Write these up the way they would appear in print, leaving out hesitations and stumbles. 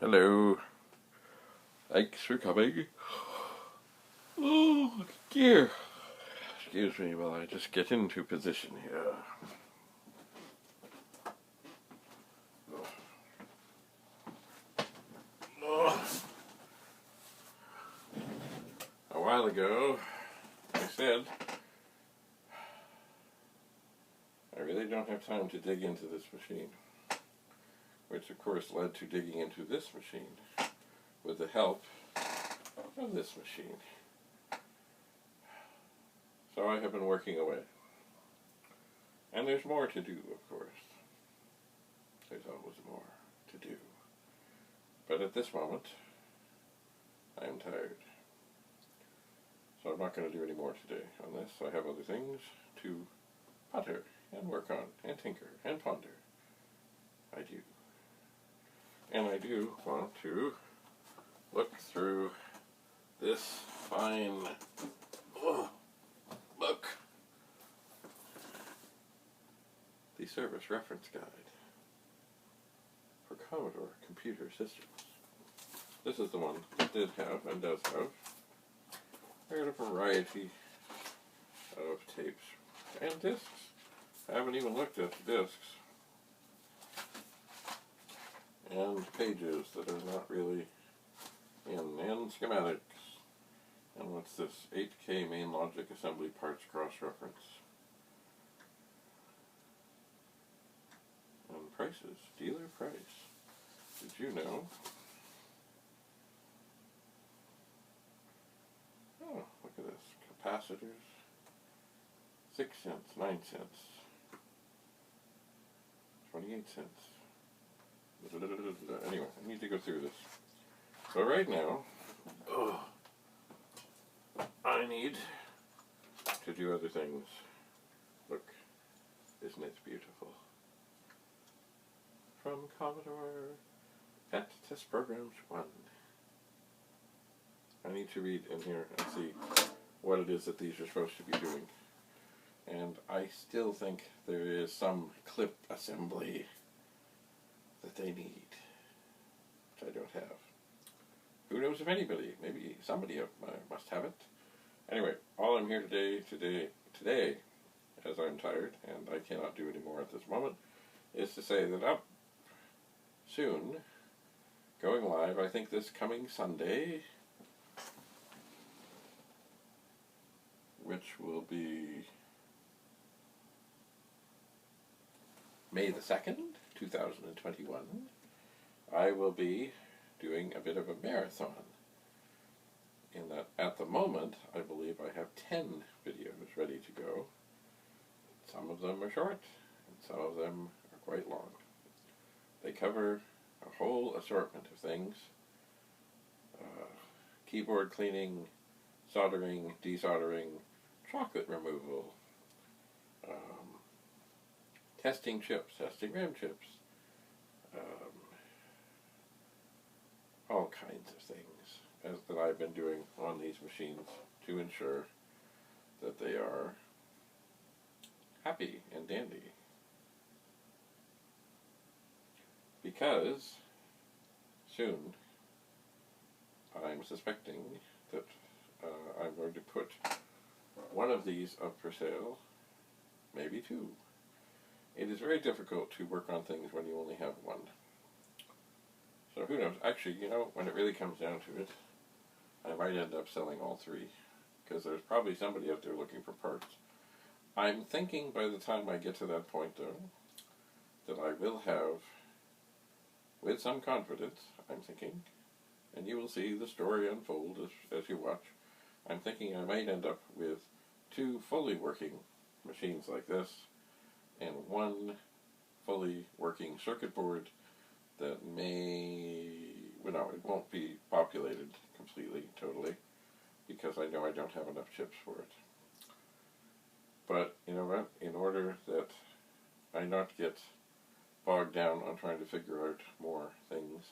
Hello. Thanks for coming. Oh, dear. Excuse me while I just get into position here. A while ago, I said, I really don't have time to dig into this machine, which of course led to digging into this machine with the help of this machine. So I have been working away. And there's more to do, of course. There's always more to do. But at this moment, I am tired. So I'm not going to do any more today on this. I have other things to putter and work on and tinker and ponder. I do. And I do want to look through this fine book, the Service Reference Guide for Commodore Computer Systems. This is the one that did have and does have a variety of tapes and discs. I haven't even looked at the discs and pages that are not really in, and schematics. And what's this? 8K main logic assembly parts cross-reference. And prices. Dealer price. Did you know? Oh, look at this. Capacitors. 6 cents, 9 cents. 28 cents. Anyway, I need to go through this. So right now, I need to do other things. Look, isn't it beautiful? From Commodore Pet Test Programs 1. I need to read in here and see what it is that these are supposed to be doing. And I still think there is some clip assembly that they need, which I don't have. Who knows if anybody, maybe somebody must have it. Anyway, all I'm here today, as I'm tired and I cannot do any more at this moment, is to say that up soon, going live, I think this coming Sunday, which will be May the 2nd, 2021, I will be doing a bit of a marathon. In that, at the moment, I believe I have 10 videos ready to go. Some of them are short, and some of them are quite long. They cover a whole assortment of things. Keyboard cleaning, soldering, desoldering, chocolate removal, testing chips, testing RAM chips, all kinds of things that I've been doing on these machines to ensure that they are happy and dandy. Because soon I'm suspecting that I'm going to put one of these up for sale, maybe two. It is very difficult to work on things when you only have one. So who knows? Actually, you know, when it really comes down to it, I might end up selling all three, because there's probably somebody out there looking for parts. I'm thinking by the time I get to that point, though, that I will have, with some confidence, I'm thinking, and you will see the story unfold as you watch, I'm thinking I might end up with 2 fully working machines like this, and 1 fully working circuit board that may, well, no, it won't be populated completely, totally, because I know I don't have enough chips for it. But, you know what, in order that I not get bogged down on trying to figure out more things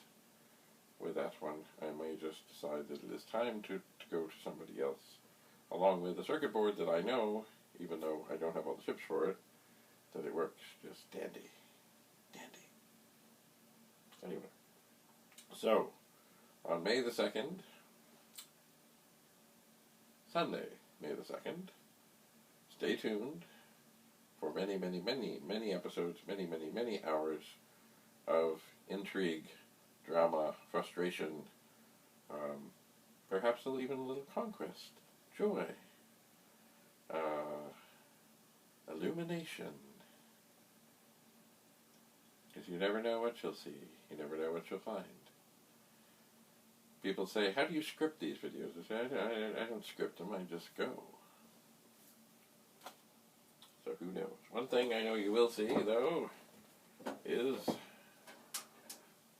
with that one, I may just decide that it is time to go to somebody else, along with the circuit board that I know, even though I don't have all the chips for it, that it works just dandy. Dandy. Anyway, So, on May the 2nd, Sunday, May the 2nd, stay tuned for many, many, many, many episodes, many, many, many hours of intrigue, drama, frustration, perhaps even a little conquest, joy, illumination. Because you never know what you'll see, you never know what you'll find. People say, how do you script these videos? I say, I don't script them, I just go. So who knows? One thing I know you will see, though, is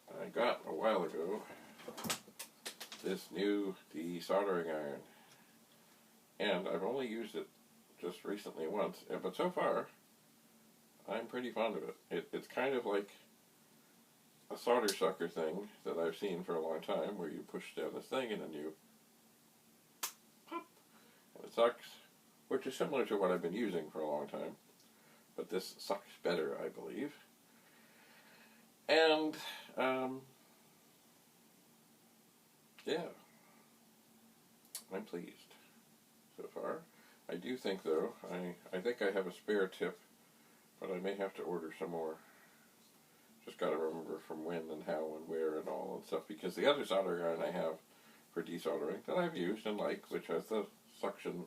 I got a while ago this new desoldering iron. And I've only used it just recently once, but so far, I'm pretty fond of it. It's kind of like a solder sucker thing that I've seen for a long time, where you push down this thing and then you pop, and it sucks, which is similar to what I've been using for a long time, but this sucks better, I believe. And, yeah, I'm pleased so far. I do think, though, I think I have a spare tip, but I may have to order some more. Just got to remember from when and how and where and all and stuff, because the other soldering iron I have for desoldering that I've used and like, which has the suction,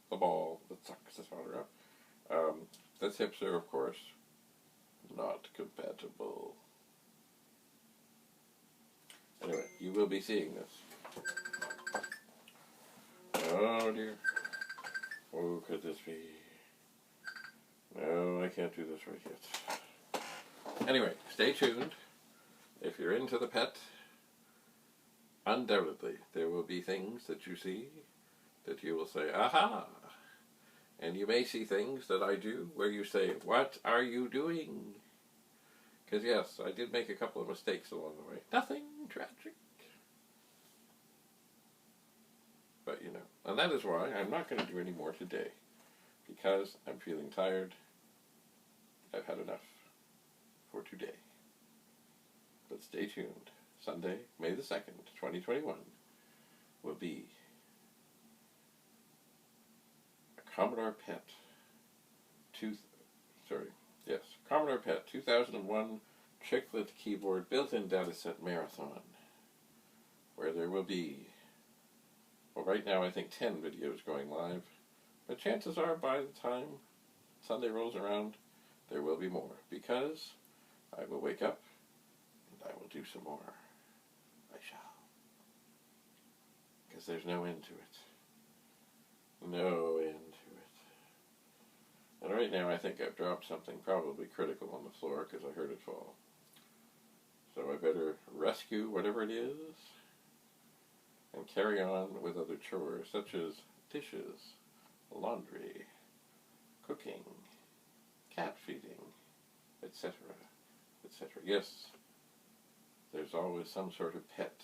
the ball that sucks the solder up, the tips are, of course, not compatible. Anyway, you will be seeing this. Oh dear. Oh, could this be? No, I can't do this right yet. Anyway, stay tuned. If you're into the pet, undoubtedly there will be things that you see that you will say, aha! And you may see things that I do where you say, what are you doing? Because yes, I did make a couple of mistakes along the way. Nothing tragic. But you know, and that is why I'm not going to do any more today. Because I'm feeling tired. I've had enough for today. But stay tuned. Sunday, May the 2nd, 2021, will be a Commodore PET Commodore PET 2001 chiclet keyboard built-in dataset marathon, where there will be, well, right now I think 10 videos going live, but chances are by the time Sunday rolls around, there will be more, because I will wake up and I will do some more. I shall. Because there's no end to it. No end to it. And right now I think I've dropped something probably critical on the floor because I heard it fall. So I better rescue whatever it is and carry on with other chores such as dishes, laundry, cooking, cat feeding, etc., etc. Yes, there's always some sort of pet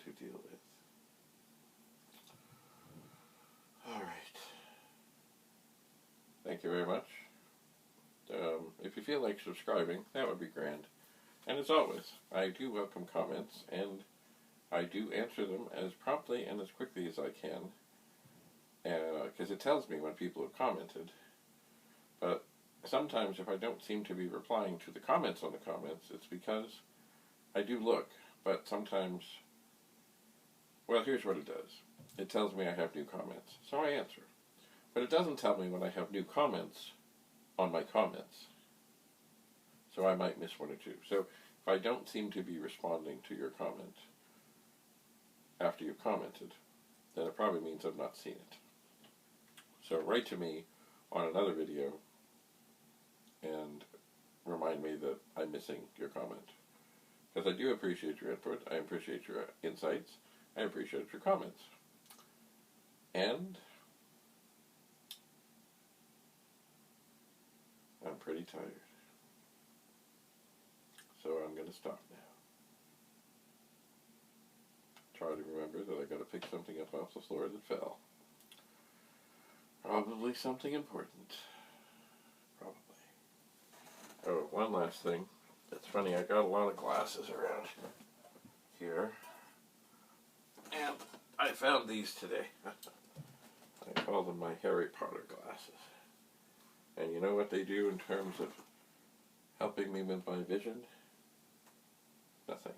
to deal with. All right. Thank you very much. If you feel like subscribing, that would be grand. And as always, I do welcome comments, and I do answer them as promptly and as quickly as I can, because it tells me when people have commented. But sometimes if I don't seem to be replying to the comments on the comments, it's because I do look, but sometimes, well, here's what it does. It tells me I have new comments, so I answer. But it doesn't tell me when I have new comments on my comments. So I might miss one or two. So if I don't seem to be responding to your comment after you've commented, then it probably means I've not seen it. So write to me on another video and remind me that I'm missing your comment. Because I do appreciate your input, I appreciate your insights, I appreciate your comments. And I'm pretty tired. So I'm going to stop now. Try to remember that I got to pick something up off the floor that fell. Probably something important. Probably. Oh, one last thing that's funny, I got a lot of glasses around here, and I found these today. I call them my Harry Potter glasses. And you know what they do in terms of helping me with my vision? Nothing.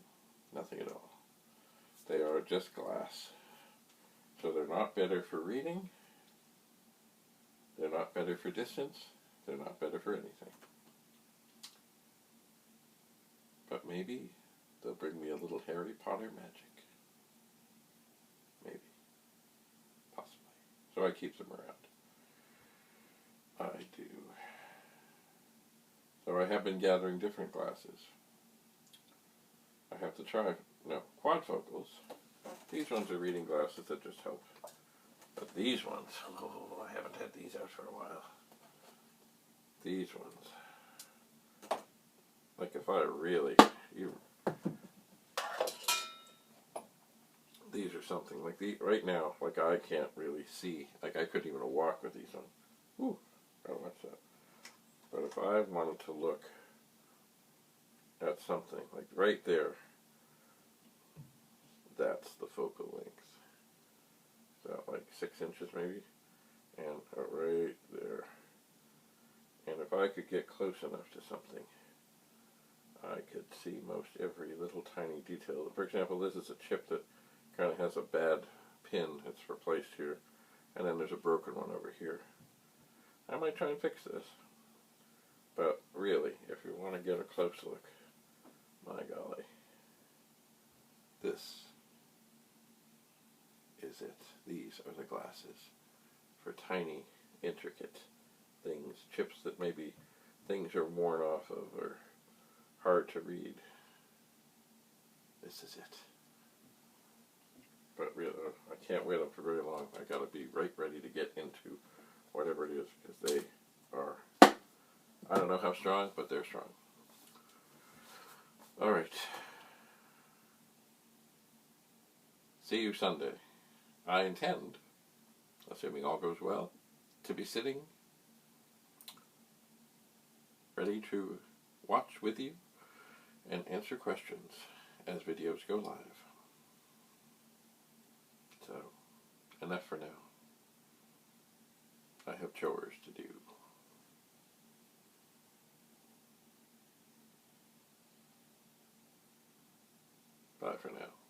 Nothing at all. They are just glass. So they're not better for reading. They're not better for distance. They're not better for anything. But maybe they'll bring me a little Harry Potter magic. Maybe. Possibly. So I keep them around. I do. So I have been gathering different glasses. I have to try, quadfocals. These ones are reading glasses that just help. But these ones, oh, I haven't had these out for a while. These ones, like if I really, these are something. Like right now, like I can't really see. Like I couldn't even walk with these on. Ooh, gotta watch that. But if I wanted to look at something, like right there, that's the focal length. So like 6 inches maybe, and right there. And if I could get close enough to something, I could see most every little tiny detail. For example, this is a chip that kind of has a bad pin. It's replaced here, and then there's a broken one over here. I might try and fix this. But really, if you want to get a close look, my golly, this is it. These are the glasses for tiny, intricate things, chips that maybe things are worn off of or hard to read. This is it. But really, I can't wear them for very long. I gotta be right ready to get into whatever it is, because they are, I don't know how strong, but they're strong. Alright. See you Sunday. I intend, assuming all goes well, to be sitting ready to watch with you and answer questions as videos go live. So, enough for now. I have chores to do. Bye for now.